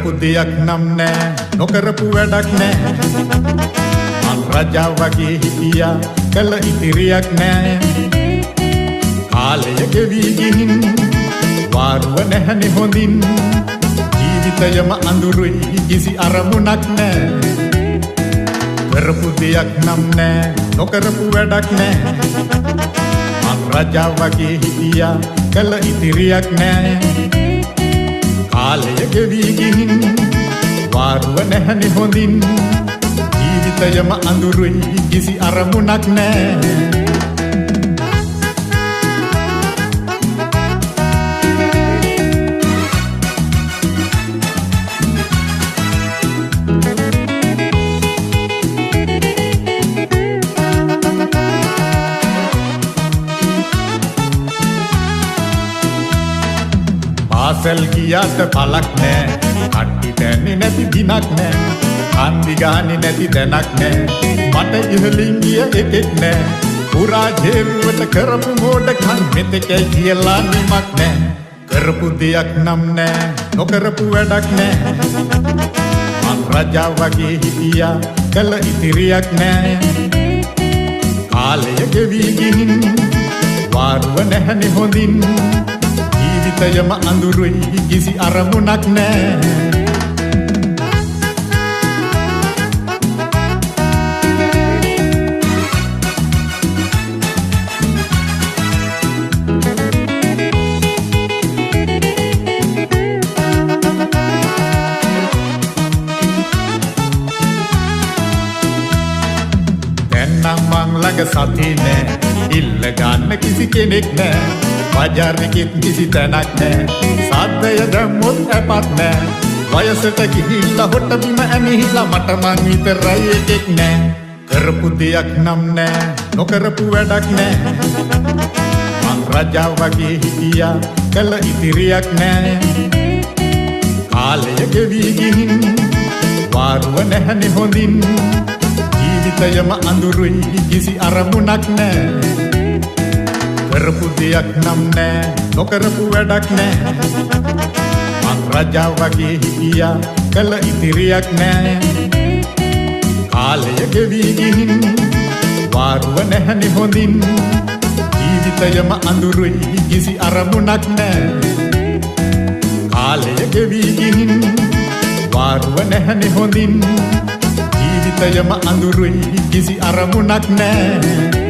කරපු දෙයක් නම් නෑ නොකරපු වැඩක් නෑ මං රජා වගේ හිටියා කළ ඉතිරියක් නෑ කාලය ගෙවී ගිහින් වාරුව නැහැනේ හොඳින් ජීවිතයම අඳුරුයි කිසි අරමුණක් නෑ කරපු දෙයක් නම් නෑ නොකරපු වැඩක් නෑ මං රජා වගේ හිටියා කළ ඉතිරියක් නෑ කාලය ගෙවී ගිහින් වාරුව නැහැනේ හොඳින් ජීවිතයම අඳුරුයි කිසි අරමුණක් නෑ පාසල් ගියාට පළක් නෑ කට්ටි දැන්නේ නැති දිනක් නෑ හන්දි ගානේ නැති දැනක් නෑ මට ඉහළින් ගිය එකෙක් නෑ පුරා ජේරුවට කරපු මෝඩකම් මෙතෙකයි කියලා නිමක් නෑ කරපු දෙයක් නම් නෑ නොකරපු වැඩක් නෑ මං රජා වගේ හිටියා කළ ඉතිරියක් නෑ කාලය ගෙවී ගිහින් වාරුව නැහැනේ හොඳින් ජීවිතයම අඳුරුයි කිසි අරමුණක් නෑ දැන් නම් මං ළඟ සතිය නෑ ඉල්ල ගන්න කිසි කෙනෙක් නෑ බජාරෙකෙත් කිසි තැනක් නෑ සද්දය දැම්මොත් ඇපත් නෑ වයසට ගිහිල්ලා හොට බිම ඇනිහිලා මට මං විතරයි එකෙක් නෑ කරපු දෙයක් නම් නෑ නොකරපු වැඩක් නෑ මං රජා වගේ හිටියා කළ ඉතිරියක් නෑ කාලය ගෙවී ගිහින් වාරුව නැහැනේ හොඳින් ජීවිතයම අඳුරුයි කිසි අරමුණක් නෑ කරපු දෙයක් නම් නෑ නොකරපු වැඩක් නෑ මං රජා වගේ හිටියා කළ ඉතිරියක් නෑ කාලය ගෙවී ගිහින් වාරුව නැහැනේ හොඳින් ජීවිතයම අඳුරුයි කිසි අරමුණක් නෑ කාලය ගෙවී ගිහින් වාරුව නැහැනේ හොඳින් ජීවිතයම අඳුරුයි කිසි අරමුණක් නෑ